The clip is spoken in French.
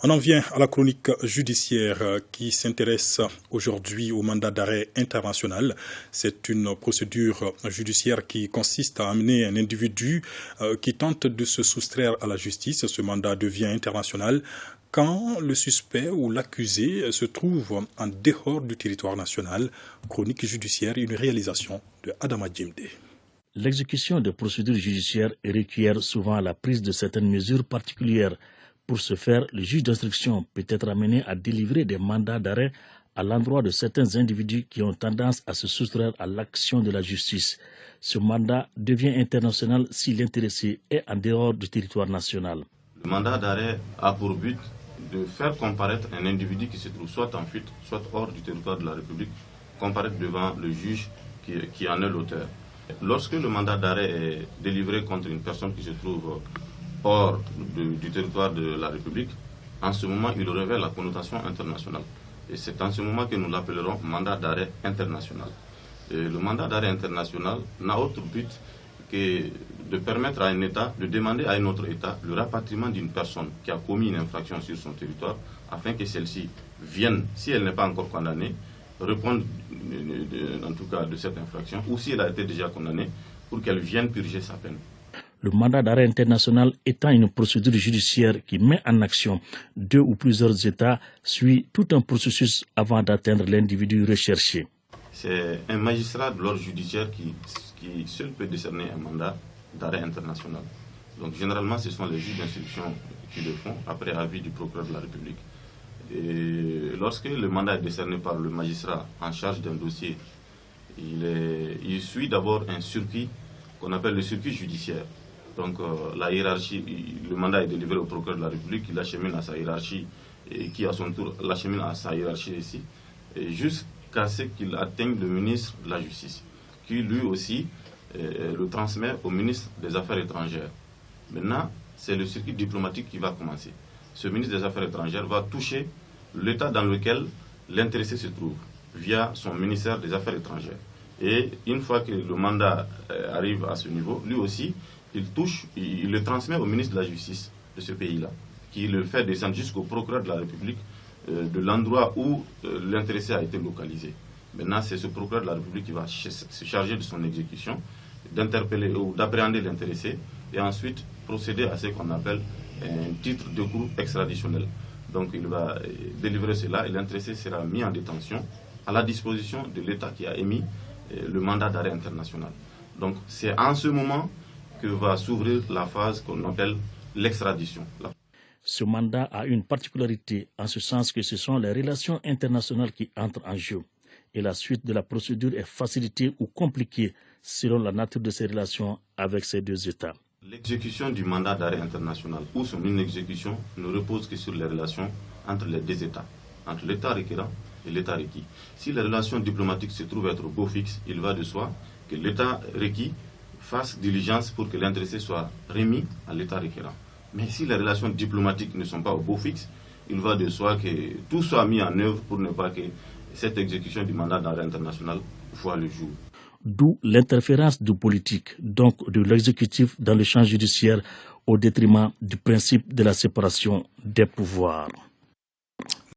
On en vient à la chronique judiciaire qui s'intéresse aujourd'hui au mandat d'arrêt international. C'est une procédure judiciaire qui consiste à amener un individu qui tente de se soustraire à la justice. Ce mandat devient international quand le suspect ou l'accusé se trouve en dehors du territoire national. Chronique judiciaire, une réalisation de Adama Djimde. L'exécution de procédures judiciaires requiert souvent la prise de certaines mesures particulières. Pour ce faire, le juge d'instruction peut être amené à délivrer des mandats d'arrêt à l'endroit de certains individus qui ont tendance à se soustraire à l'action de la justice. Ce mandat devient international si l'intéressé est en dehors du territoire national. Le mandat d'arrêt a pour but de faire comparaître un individu qui se trouve soit en fuite, soit hors du territoire de la République, comparaître devant le juge qui en est l'auteur. Lorsque le mandat d'arrêt est délivré contre une personne qui se trouve hors du territoire de la République, en ce moment, il revêt la connotation internationale. Et c'est en ce moment que nous l'appellerons mandat d'arrêt international. Et le mandat d'arrêt international n'a autre but que de permettre à un État de demander à un autre État le rapatriement d'une personne qui a commis une infraction sur son territoire, afin que celle-ci vienne, si elle n'est pas encore condamnée, répondre en tout cas de cette infraction, ou si elle a été déjà condamnée, pour qu'elle vienne purger sa peine. Le mandat d'arrêt international étant une procédure judiciaire qui met en action deux ou plusieurs États, suit tout un processus avant d'atteindre l'individu recherché. C'est un magistrat de l'ordre judiciaire qui seul peut décerner un mandat d'arrêt international. Donc généralement, ce sont les juges d'instruction qui le font, après avis du procureur de la République. Et lorsque le mandat est décerné par le magistrat en charge d'un dossier, il suit d'abord un circuit qu'on appelle le circuit judiciaire. Donc la hiérarchie, le mandat est délivré au procureur de la République, il l'achemine à sa hiérarchie et qui à son tour l'achemine à sa hiérarchie ici, jusqu'à ce qu'il atteigne le ministre de la Justice, qui lui aussi le transmet au ministre des Affaires étrangères. Maintenant, c'est le circuit diplomatique qui va commencer. Ce ministre des Affaires étrangères va toucher l'État dans lequel l'intéressé se trouve, via son ministère des Affaires étrangères. Et une fois que le mandat arrive à ce niveau, lui aussi, il le transmet au ministre de la Justice de ce pays-là, qui le fait descendre jusqu'au procureur de la République de l'endroit où l'intéressé a été localisé. Maintenant, c'est ce procureur de la République qui va se charger de son exécution, d'interpeller ou d'appréhender l'intéressé et ensuite procéder à ce qu'on appelle un titre de cour extraditionnel. Donc il va délivrer cela et l'intéressé sera mis en détention à la disposition de l'État qui a émis le mandat d'arrêt international. Donc c'est en ce moment que va s'ouvrir la phase qu'on appelle l'extradition. Ce mandat a une particularité en ce sens que ce sont les relations internationales qui entrent en jeu. Et la suite de la procédure est facilitée ou compliquée selon la nature de ces relations avec ces deux États. L'exécution du mandat d'arrêt international ou son inexécution ne repose que sur les relations entre les deux États, entre l'État requérant et l'État requis. Si les relations diplomatiques se trouvent être au beau fixe, il va de soi que l'État requis fasse diligence pour que l'intéressé soit remis à l'État requérant. Mais si les relations diplomatiques ne sont pas au beau fixe, il va de soi que tout soit mis en œuvre pour ne pas que cette exécution du mandat d'arrêt international voit le jour. D'où l'interférence du politique, donc de l'exécutif dans le champ judiciaire au détriment du principe de la séparation des pouvoirs.